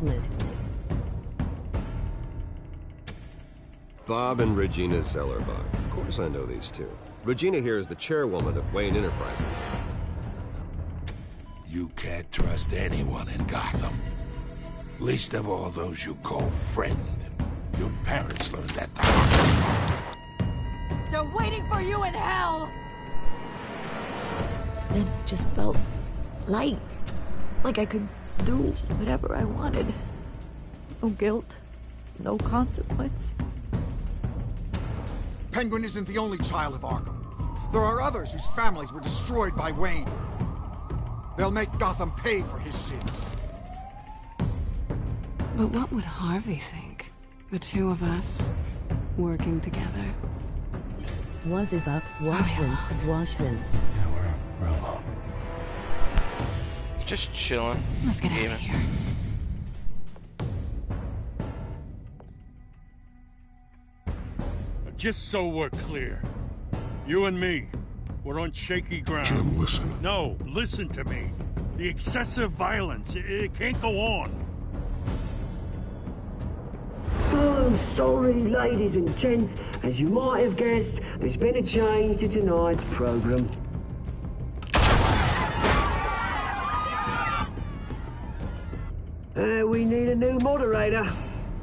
involvement. Bob and Regina Zellerbach. Of course I know these two. Regina here is the chairwoman of Wayne Enterprises. You can't trust anyone in Gotham. Least of all those you call friend. Your parents learned that the hard way. They're waiting for you in hell! Then it just felt light. Like I could do whatever I wanted. No guilt, no consequence. Penguin isn't the only child of Arkham. There are others whose families were destroyed by Wayne. They'll make Gotham pay for his sins. But what would Harvey think? The two of us, working together. Was is up, wash rinse. Yeah, we're alone. Just chilling. Let's get out of here. Just so we're clear, you and me, we're on shaky ground. Jim, listen. No, listen to me. The excessive violence, it can't go on. So sorry, ladies and gents. As you might have guessed, there's been a change to tonight's program. We need a new moderator.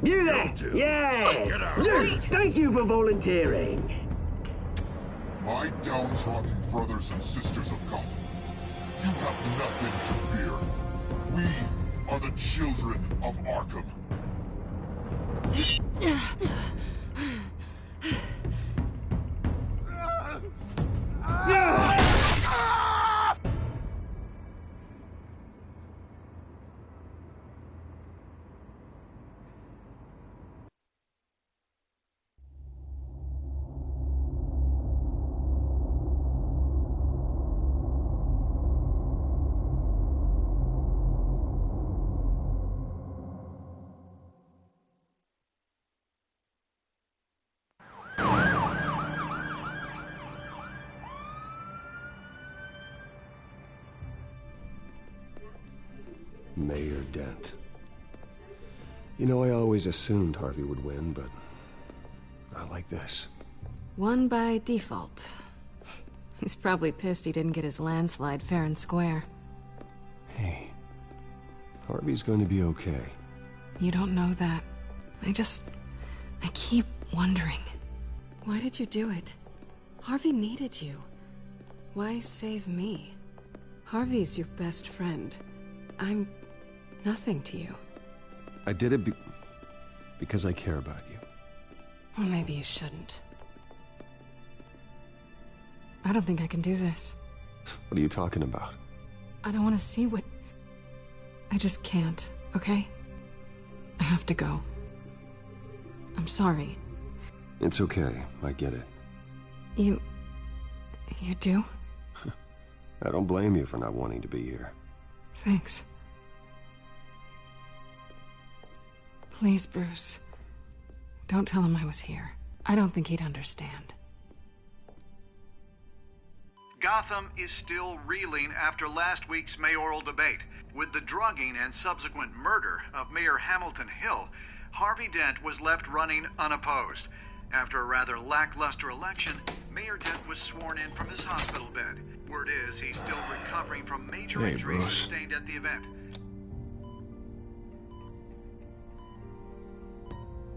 You there? Yes! Luke, thank you for volunteering. My downtrodden brothers and sisters of Gotham, you have nothing to fear. We are the children of Arkham. Mayor Dent. You know, I always assumed Harvey would win, but not like this. Won by default. He's probably pissed he didn't get his landslide fair and square. Hey, Harvey's going to be okay. You don't know that. I keep wondering. Why did you do it? Harvey needed you. Why save me? Harvey's your best friend. I'm nothing to you. I did it because I care about you. Well, maybe you shouldn't. I don't think I can do this. What are you talking about? I don't want to see what... I just can't, okay? I have to go. I'm sorry. It's okay. I get it. You do? I don't blame you for not wanting to be here. Thanks. Please, Bruce. Don't tell him I was here. I don't think he'd understand. Gotham is still reeling after last week's mayoral debate. With the drugging and subsequent murder of Mayor Hamilton Hill, Harvey Dent was left running unopposed. After a rather lackluster election, Mayor Dent was sworn in from his hospital bed. Word is he's still recovering from major injuries sustained at the event.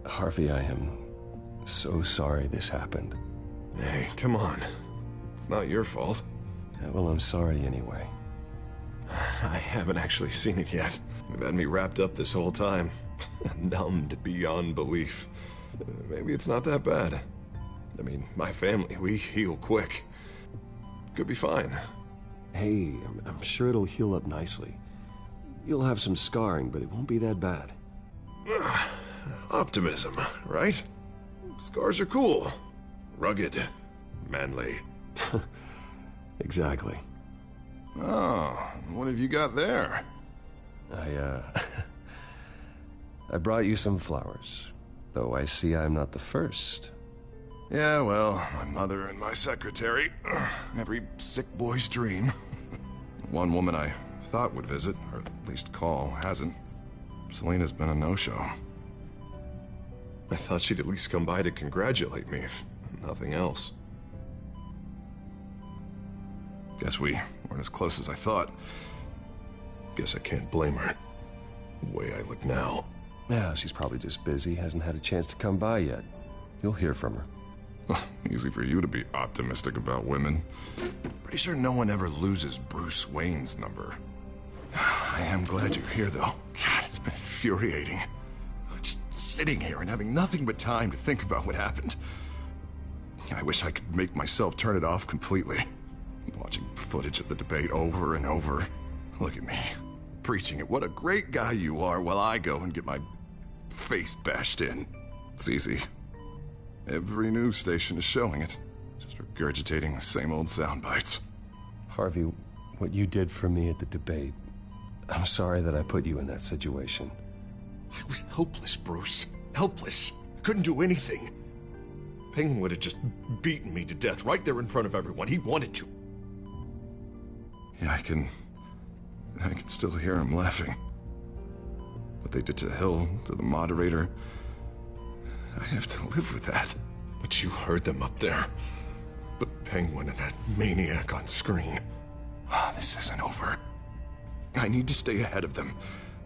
Harvey, I am so sorry this happened. Hey, come on. It's not your fault. Yeah, well, I'm sorry anyway. I haven't actually seen it yet. You've had me wrapped up this whole time. Numbed beyond belief. Maybe it's not that bad. I mean, my family, we heal quick. Could be fine. Hey, I'm sure it'll heal up nicely. You'll have some scarring, but it won't be that bad. Optimism, right? Scars are cool. Rugged. Manly. Exactly. Oh, what have you got there? I brought you some flowers. Though I see I'm not the first. Yeah, well, my mother and my secretary. Every sick boy's dream. One woman I thought would visit, or at least call, hasn't. Selena's been a no-show. I thought she'd at least come by to congratulate me, if nothing else. Guess we weren't as close as I thought. Guess I can't blame her. The way I look now. Yeah, she's probably just busy, hasn't had a chance to come by yet. You'll hear from her. Easy for you to be optimistic about women. Pretty sure no one ever loses Bruce Wayne's number. I am glad you're here, though. God, it's been infuriating. Just sitting here and having nothing but time to think about what happened. I wish I could make myself turn it off completely. Watching footage of the debate over and over. Look at me, preaching at what a great guy you are while I go and get my face bashed in. It's easy. Every news station is showing it. Just regurgitating the same old sound bites. Harvey, what you did for me at the debate, I'm sorry that I put you in that situation. I was helpless, Bruce. Helpless. Couldn't do anything. Penguin would have just beaten me to death right there in front of everyone. He wanted to. Yeah, I can still hear him laughing. What they did to Hill, to the moderator, I have to live with that. But you heard them up there. The Penguin and that maniac on screen. This isn't over. I need to stay ahead of them.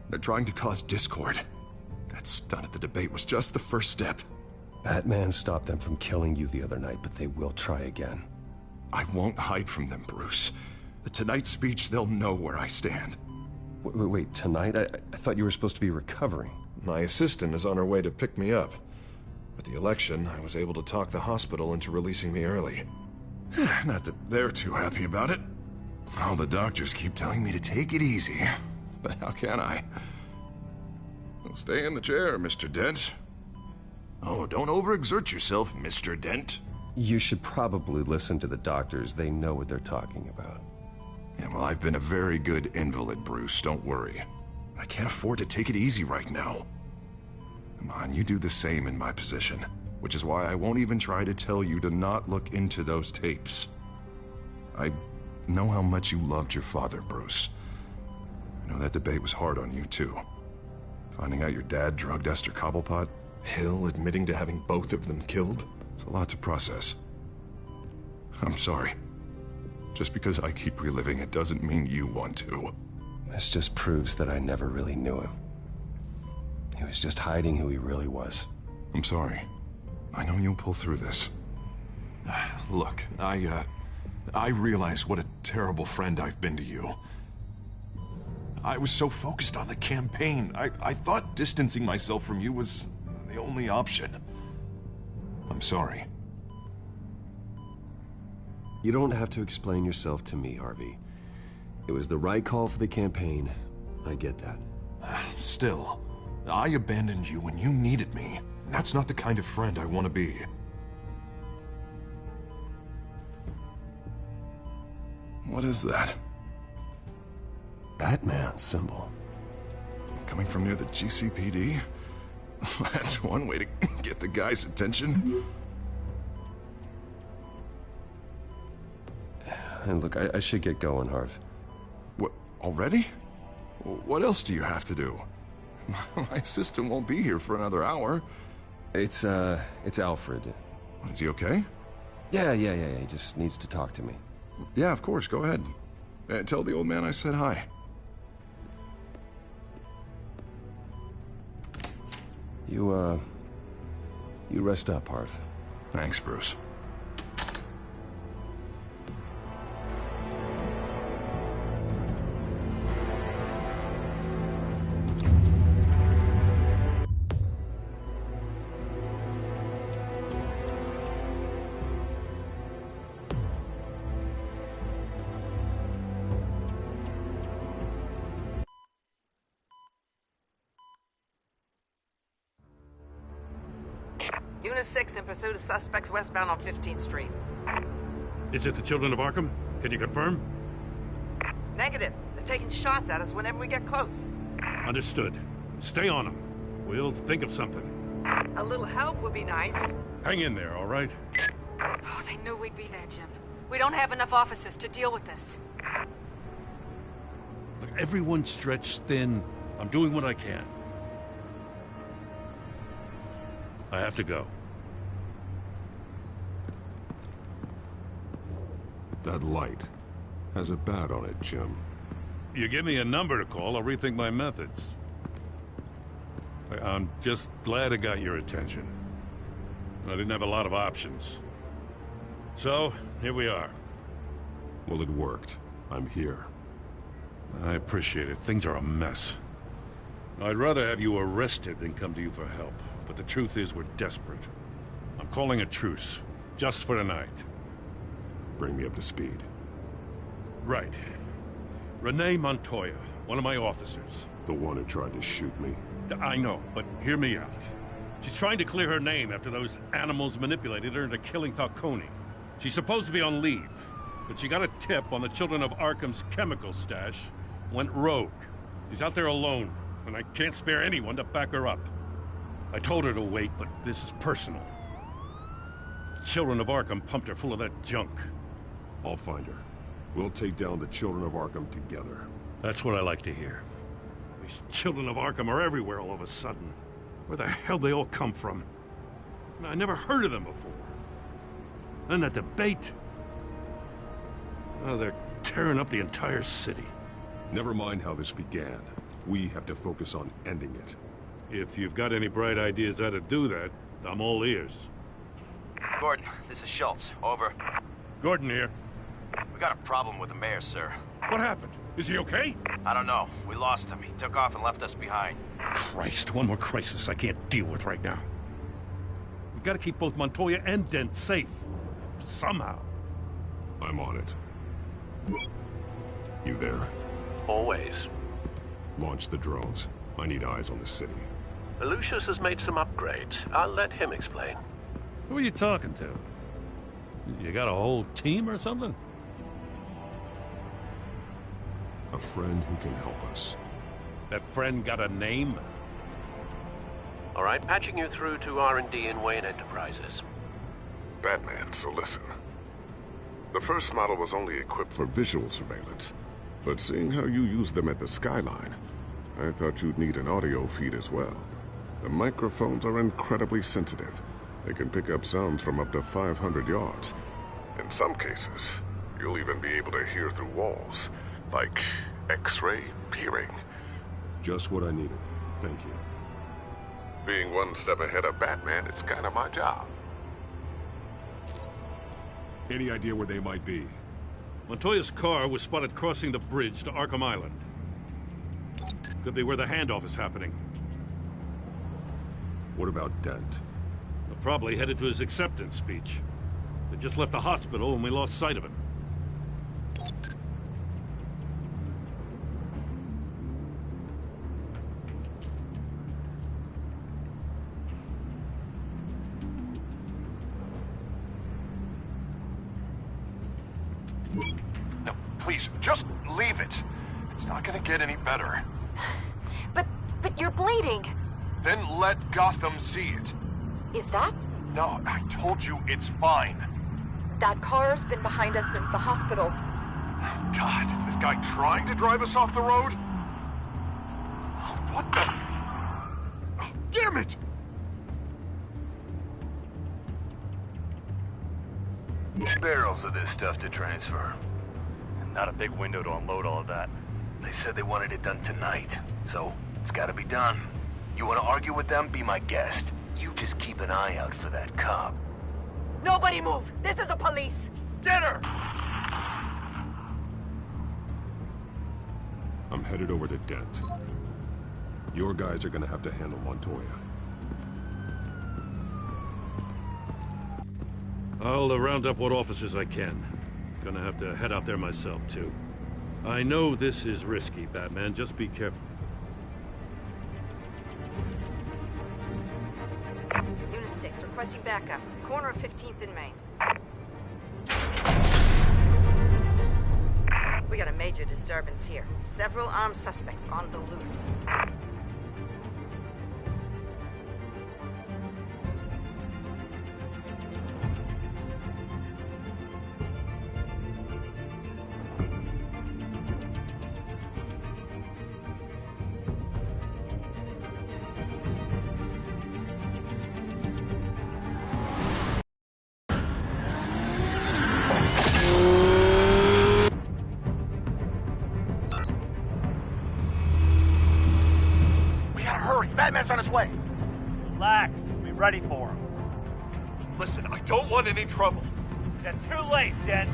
They're trying to cause discord. That stunt at the debate was just the first step. Batman stopped them from killing you the other night, but they will try again. I won't hide from them, Bruce. The Tonight speech, they'll know where I stand. Wait, tonight? I thought you were supposed to be recovering. My assistant is on her way to pick me up. With the election, I was able to talk the hospital into releasing me early. Not that they're too happy about it. All the doctors keep telling me to take it easy. But how can I? Well, stay in the chair, Mr. Dent. Oh, don't overexert yourself, Mr. Dent. You should probably listen to the doctors. They know what they're talking about. Yeah, well, I've been a very good invalid, Bruce. Don't worry. I can't afford to take it easy right now. Come on, you do the same in my position. Which is why I won't even try to tell you to not look into those tapes. I know how much you loved your father, Bruce. I know that debate was hard on you, too. Finding out your dad drugged Esther Cobblepot, Hill admitting to having both of them killed, it's a lot to process. I'm sorry. Just because I keep reliving it doesn't mean you want to. This just proves that I never really knew him. He was just hiding who he really was. I'm sorry. I know you'll pull through this. Look, I realize what a terrible friend I've been to you. I was so focused on the campaign. I thought distancing myself from you was the only option. I'm sorry. You don't have to explain yourself to me, Harvey. It was the right call for the campaign. I get that. Still, I abandoned you when you needed me. That's not the kind of friend I want to be. What is that? Batman symbol. Coming from near the GCPD? That's one way to get the guy's attention. And look, I should get going, Harv. What, already? What else do you have to do? My assistant won't be here for another hour. It's Alfred. Is he okay? Yeah, he just needs to talk to me. Yeah, of course, go ahead. Tell the old man I said hi. You rest up, Harv. Thanks, Bruce. Unit 6 in pursuit of suspects westbound on 15th Street. Is it the Children of Arkham? Can you confirm? Negative. They're taking shots at us whenever we get close. Understood. Stay on them. We'll think of something. A little help would be nice. Hang in there, all right? Oh, they knew we'd be there, Jim. We don't have enough officers to deal with this. Look, everyone's stretched thin. I'm doing what I can. I have to go. That light has a bat on it, Jim. You give me a number to call, I'll rethink my methods. I'm just glad it got your attention. I didn't have a lot of options. So, here we are. Well, it worked. I'm here. I appreciate it. Things are a mess. I'd rather have you arrested than come to you for help. But the truth is, we're desperate. I'm calling a truce. Just for tonight. Bring me up to speed. Right. Renee Montoya, one of my officers. The one who tried to shoot me? I know, but hear me out. She's trying to clear her name after those animals manipulated her into killing Falcone. She's supposed to be on leave, but she got a tip on the Children of Arkham's chemical stash, went rogue. She's out there alone, and I can't spare anyone to back her up. I told her to wait, but this is personal. The Children of Arkham pumped her full of that junk. I'll find her. We'll take down the Children of Arkham together. That's what I like to hear. These Children of Arkham are everywhere all of a sudden. Where the hell they all come from? I never heard of them before. Then that debate. Oh, they're tearing up the entire city. Never mind how this began. We have to focus on ending it. If you've got any bright ideas how to do that, I'm all ears. Gordon, this is Schultz. Over. Gordon here. We got a problem with the mayor, sir. What happened? Is he okay? I don't know. We lost him. He took off and left us behind. Christ, one more crisis I can't deal with right now. We've got to keep both Montoya and Dent safe. Somehow. I'm on it. You there? Always. Launch the drones. I need eyes on the city. Lucius has made some upgrades. I'll let him explain. Who are you talking to? You got a whole team or something? A friend who can help us. That friend got a name? All right, patching you through to R&D in Wayne Enterprises. Batman, so listen. The first model was only equipped for visual surveillance, but seeing how you use them at the Skyline, I thought you'd need an audio feed as well. The microphones are incredibly sensitive. They can pick up sounds from up to 500 yards. In some cases, you'll even be able to hear through walls, like X-ray peering. Just what I needed. Thank you. Being one step ahead of Batman, it's kind of my job. Any idea where they might be? Montoya's car was spotted crossing the bridge to Arkham Island. Could be where the handoff is happening. What about Dent? They're probably headed to his acceptance speech. They just left the hospital and we lost sight of him. No, please, just leave it. It's not gonna get any better. But you're bleeding. Then let Gotham see it. Is that? No, I told you it's fine. That car's been behind us since the hospital. God, is this guy trying to drive us off the road? What the? Oh, damn it! Barrels of this stuff to transfer. And not a big window to unload all of that. They said they wanted it done tonight, so it's gotta be done. You wanna argue with them? Be my guest. You just keep an eye out for that cop. Nobody move! This is the police! Get her! I'm headed over to Dent. Your guys are gonna have to handle Montoya. I'll round up what officers I can. Gonna have to head out there myself, too. I know this is risky, Batman. Just be careful. Unit 6, requesting backup. Corner of 15th and Main. We got a major disturbance here. Several armed suspects on the loose. Hurry, Batman's on his way. Relax, we'll be ready for him. Listen, I don't want any trouble. You're too late, gent.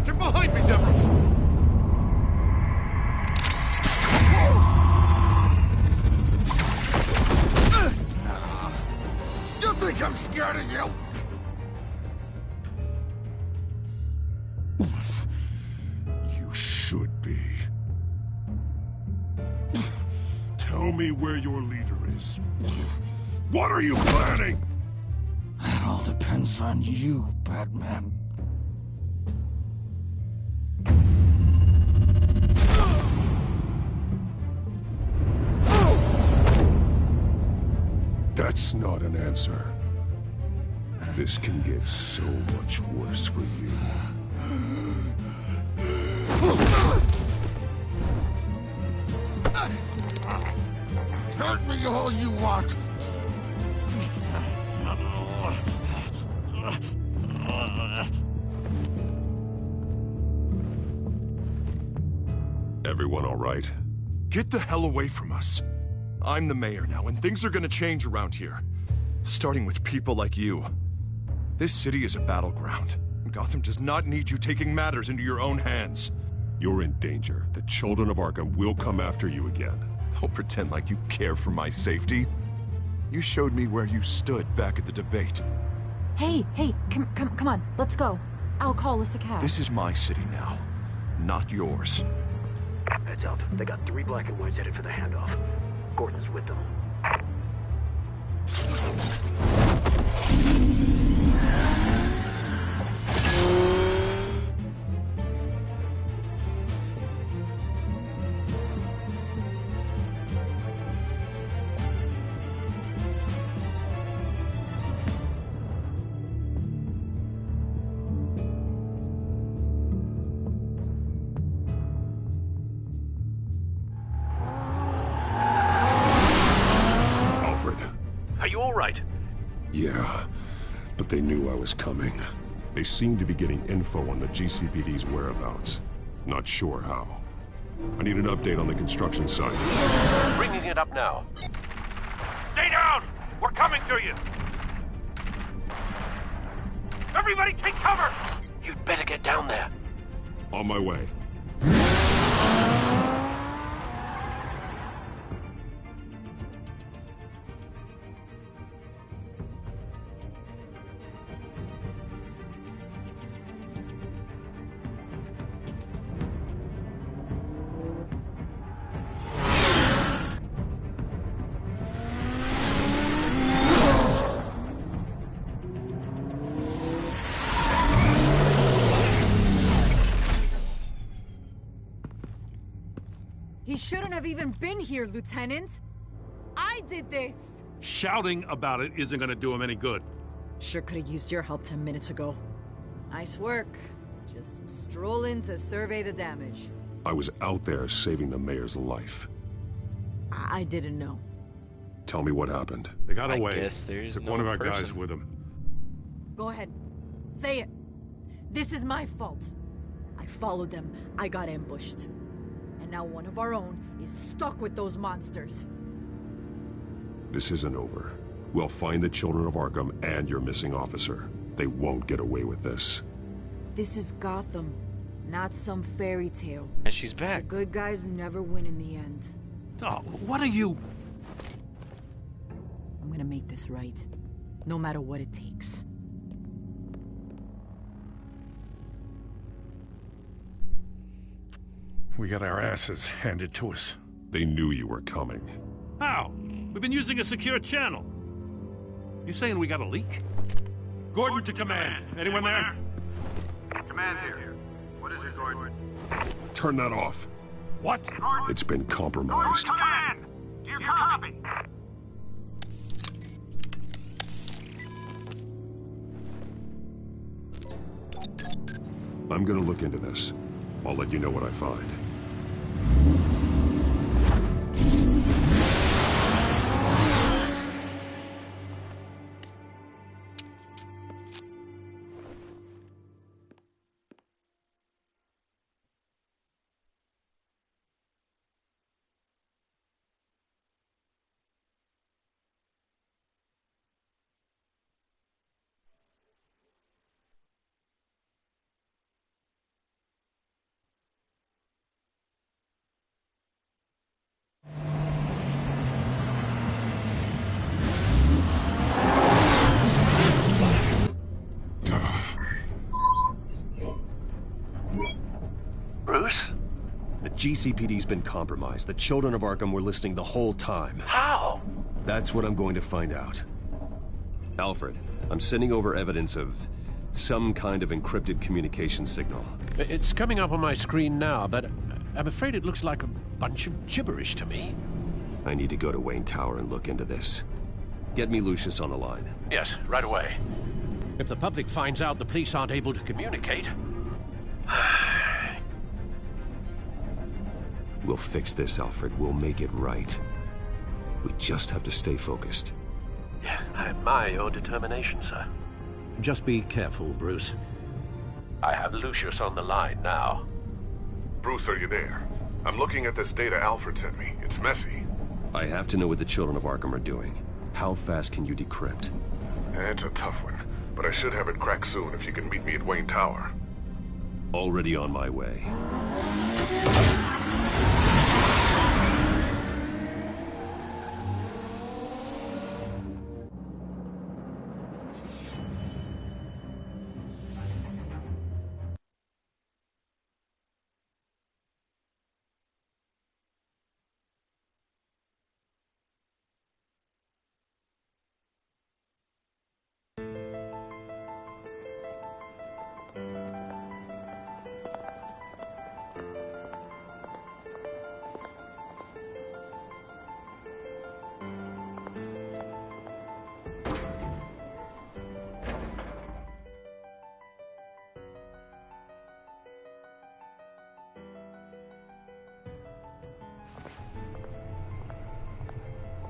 Get behind me, Deborah! You think I'm scared of you? You should be. Tell me where your leader is. What are you planning? That all depends on you, Batman. That's not an answer. This can get so much worse for you. Hurt me all you want. Everyone all right? Get the hell away from us. I'm the mayor now, and things are gonna change around here. Starting with people like you. This city is a battleground. Gotham does not need you taking matters into your own hands. You're in danger. The children of Arkham will come after you again. Don't pretend like you care for my safety. You showed me where you stood back at the debate. Hey, come on, let's go. I'll call us a cab. This is my city now, not yours. Heads up. They got 3 black and whites headed for the handoff. Gordon's with them. Are you all right? Yeah, but they knew I was coming. They seem to be getting info on the GCPD's whereabouts. Not sure how. I need an update on the construction site. Bringing it up now. Stay down! We're coming to you! Everybody take cover! You'd better get down there. On my way. He shouldn't have even been here, Lieutenant. I did this. Shouting about it isn't gonna do him any good. Sure could have used your help 10 minutes ago. Nice work. Just stroll in to survey the damage. I was out there saving the mayor's life. I didn't know. Tell me what happened. They got I away. guess there's Took no one of our person. guys with them. Go ahead. Say it. This is my fault. I followed them. I got ambushed. And now one of our own is stuck with those monsters. This isn't over. We'll find the children of Arkham and your missing officer. They won't get away with this. This is Gotham, not some fairy tale. And she's back. The good guys never win in the end. Oh, what are you... I'm gonna make this right, no matter what it takes. We got our asses handed to us. They knew you were coming. How? We've been using a secure channel. You saying we got a leak? Gordon to command. Anyone there? Command here. What is it, Gordon? Turn that off. What? It's been compromised. Command! Do you copy? I'm gonna look into this. I'll let you know what I find. Bruce? The GCPD's been compromised. The children of Arkham were listening the whole time. How? That's what I'm going to find out. Alfred, I'm sending over evidence of some kind of encrypted communication signal. It's coming up on my screen now, but I'm afraid it looks like a bunch of gibberish to me. I need to go to Wayne Tower and look into this. Get me Lucius on the line. Yes, right away. If the public finds out the police aren't able to communicate... We'll fix this, Alfred. We'll make it right. We just have to stay focused. Yeah, I admire your determination, sir. Just be careful, Bruce. I have Lucius on the line now. Bruce, are you there? I'm looking at this data Alfred sent me. It's messy. I have to know what the children of Arkham are doing. How fast can you decrypt? It's a tough one, but I should have it cracked soon if you can meet me at Wayne Tower. Already on my way.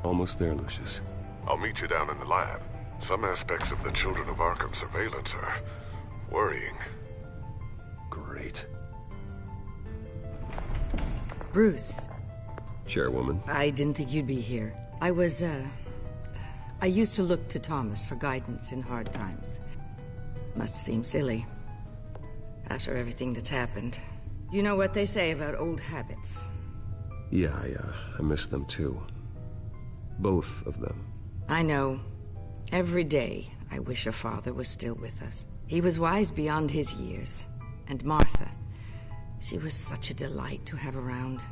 Almost there, Lucius. I'll meet you down in the lab. Some aspects of the Children of Arkham surveillance are worrying. Great. Bruce. Chairwoman. I didn't think you'd be here. I used to look to Thomas for guidance in hard times. Must seem silly. After everything that's happened. You know what they say about old habits. Yeah, I miss them too. Both of them. I know. Every day, I wish a father was still with us. He was wise beyond his years. And Martha, she was such a delight to have around.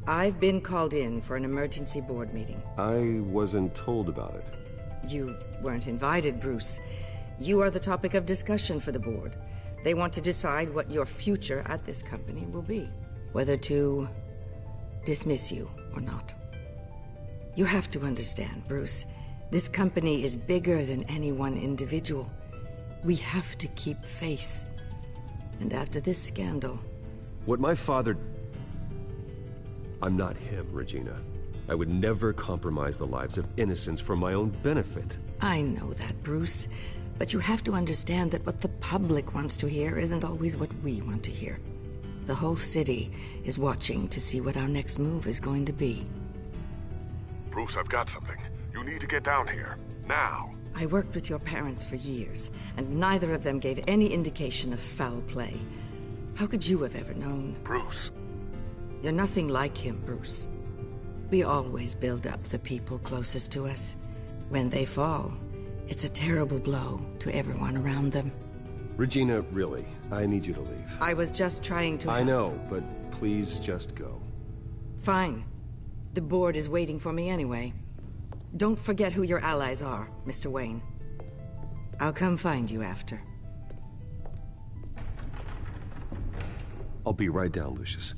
I've been called in for an emergency board meeting. I wasn't told about it. You weren't invited, Bruce. You are the topic of discussion for the board. They want to decide what your future at this company will be. Whether to dismiss you or not. You have to understand, Bruce. This company is bigger than any one individual. We have to keep face. And after this scandal... What my father... I'm not him, Regina. I would never compromise the lives of innocents for my own benefit. I know that, Bruce. But you have to understand that what the public wants to hear isn't always what we want to hear. The whole city is watching to see what our next move is going to be. Bruce, I've got something. You need to get down here. Now. I worked with your parents for years, and neither of them gave any indication of foul play. How could you have ever known? Bruce. You're nothing like him, Bruce. We always build up the people closest to us. When they fall, it's a terrible blow to everyone around them. Regina, really, I need you to leave. I was just trying to... I know, but please just go. Fine. The board is waiting for me anyway. Don't forget who your allies are, Mr. Wayne. I'll come find you after. I'll be right down, Lucius.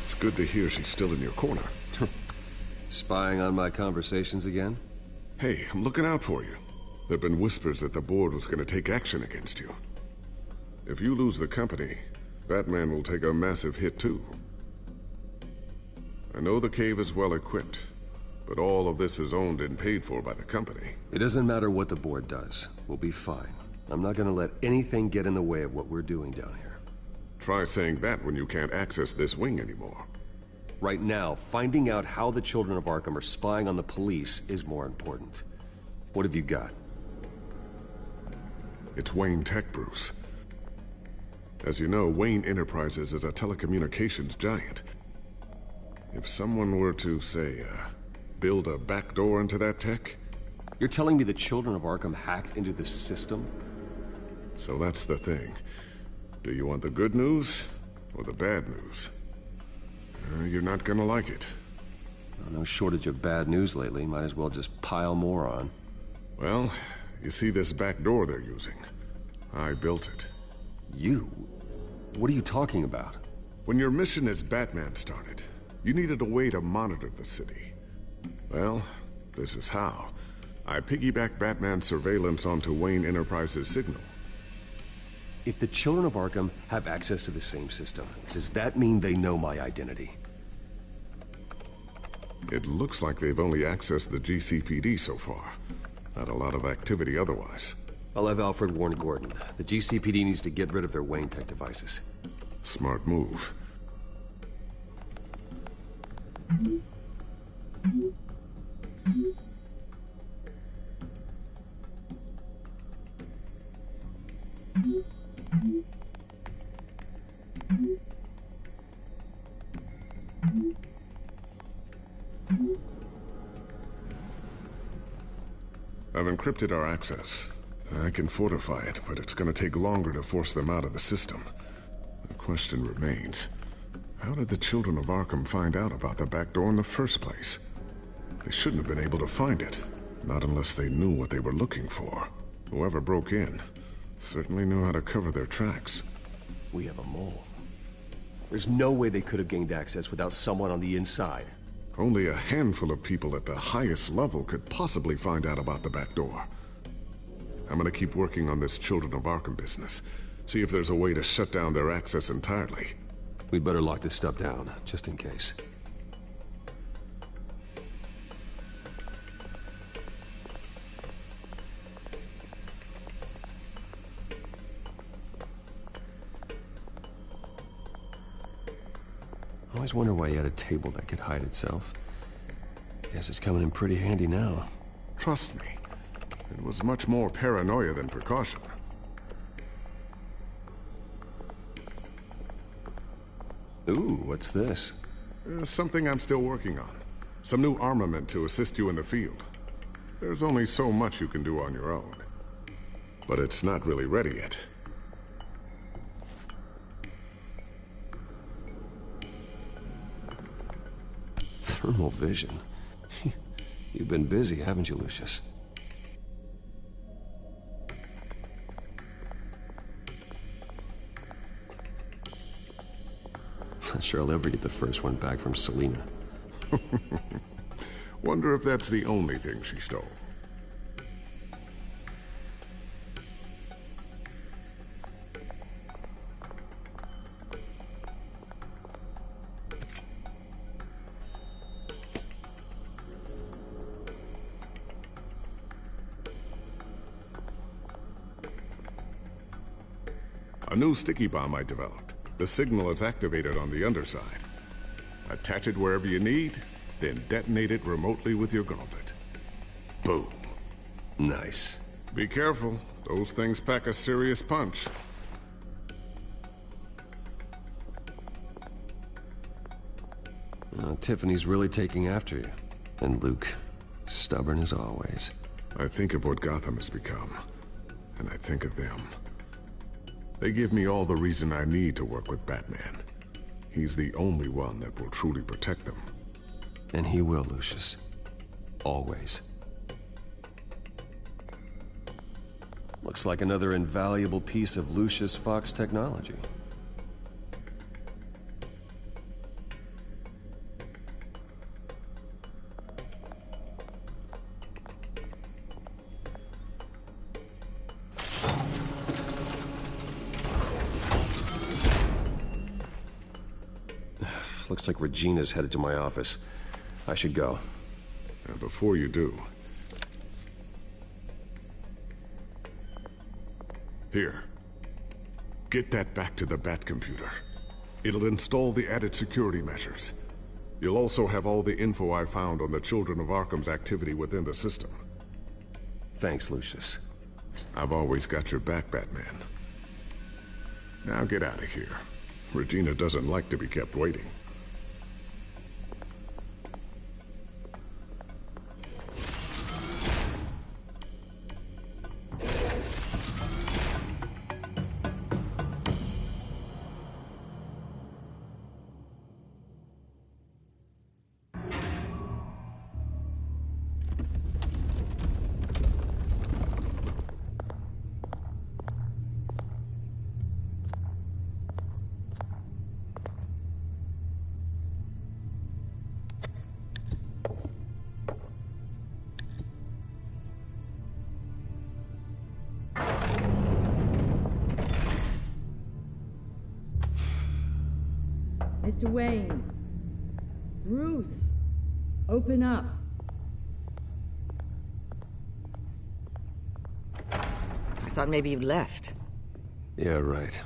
It's good to hear she's still in your corner. Spying on my conversations again? Hey, I'm looking out for you. There've been whispers that the board was going to take action against you. If you lose the company, Batman will take a massive hit too. I know the cave is well equipped, but all of this is owned and paid for by the company. It doesn't matter what the board does. We'll be fine. I'm not gonna let anything get in the way of what we're doing down here. Try saying that when you can't access this wing anymore. Right now, finding out how the children of Arkham are spying on the police is more important. What have you got? It's Wayne Tech, Bruce. As you know, Wayne Enterprises is a telecommunications giant. If someone were to, say, build a backdoor into that tech... You're telling me the children of Arkham hacked into this system? So that's the thing. Do you want the good news or the bad news? You're not gonna like it. No shortage of bad news lately. Might as well just pile more on. Well, you see this back door they're using? I built it. You? What are you talking about? When your mission as Batman started, you needed a way to monitor the city. Well, this is how. I piggybacked Batman's surveillance onto Wayne Enterprises' signal. If the children of Arkham have access to the same system, does that mean they know my identity? It looks like they've only accessed the GCPD so far. Not a lot of activity otherwise. I'll have Alfred warn Gordon. The GCPD needs to get rid of their Wayne Tech devices. Smart move. I've encrypted our access. I can fortify it, but it's going to take longer to force them out of the system. The question remains, how did the children of Arkham find out about the back door in the first place? They shouldn't have been able to find it, not unless they knew what they were looking for. Whoever broke in certainly knew how to cover their tracks. We have a mole. There's no way they could have gained access without someone on the inside. Only a handful of people at the highest level could possibly find out about the back door. I'm gonna keep working on this Children of Arkham business. See if there's a way to shut down their access entirely. We'd better lock this stuff down, just in case. I always wonder why he had a table that could hide itself. Guess it's coming in pretty handy now. Trust me, it was much more paranoia than precaution. Ooh, what's this? Something I'm still working on. Some new armament to assist you in the field. There's only so much you can do on your own. But it's not really ready yet. Thermal vision. You've been busy, haven't you, Lucius? Not sure I'll ever get the first one back from Selina. Wonder if that's the only thing she stole. A new sticky bomb I developed. The signal is activated on the underside. Attach it wherever you need, then detonate it remotely with your gauntlet. Boom. Nice. Be careful. Those things pack a serious punch. Tiffany's really taking after you. And Luke, stubborn as always. I think of what Gotham has become, and I think of them. They give me all the reason I need to work with Batman. He's the only one that will truly protect them. And he will, Lucius. Always. Looks like another invaluable piece of Lucius Fox technology. Looks like Regina's headed to my office. I should go. And before you do... Here. Get that back to the Bat computer. It'll install the added security measures. You'll also have all the info I found on the Children of Arkham's activity within the system. Thanks, Lucius. I've always got your back, Batman. Now get out of here. Regina doesn't like to be kept waiting. Mr. Wayne. Bruce. Open up. I thought maybe you left. Yeah, right.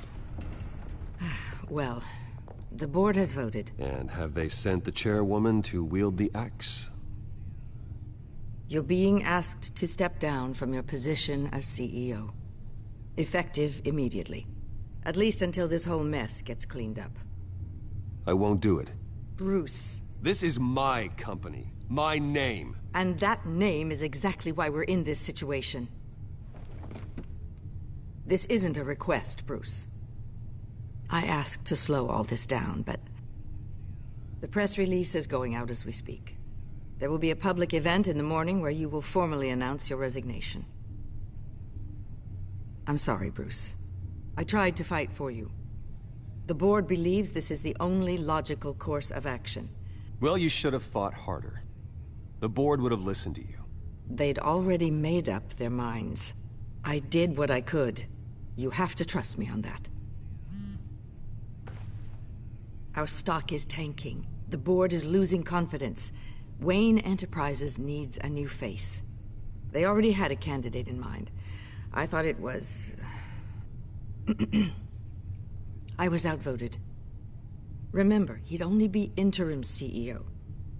Well, the board has voted. And have they sent the chairwoman to wield the axe? You're being asked to step down from your position as CEO. Effective immediately. At least until this whole mess gets cleaned up. I won't do it. Bruce. This is my company. My name. And that name is exactly why we're in this situation. This isn't a request, Bruce. I asked to slow all this down, but... the press release is going out as we speak. There will be a public event in the morning where you will formally announce your resignation. I'm sorry, Bruce. I tried to fight for you. The board believes this is the only logical course of action. Well, you should have fought harder. The board would have listened to you. They'd already made up their minds. I did what I could. You have to trust me on that. Our stock is tanking. The board is losing confidence. Wayne Enterprises needs a new face. They already had a candidate in mind. I thought it was... I was outvoted. Remember, he'd only be interim CEO,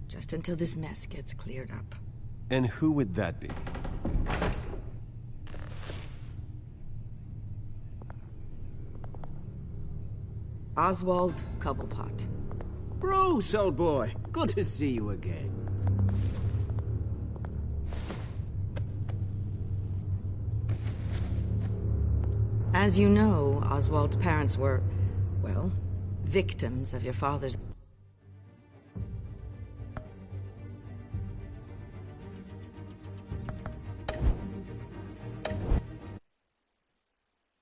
just until this mess gets cleared up. And who would that be? Oswald Cobblepot. Bruce, old boy. Good to see you again. As you know, Oswald's parents were, well, victims of your father's...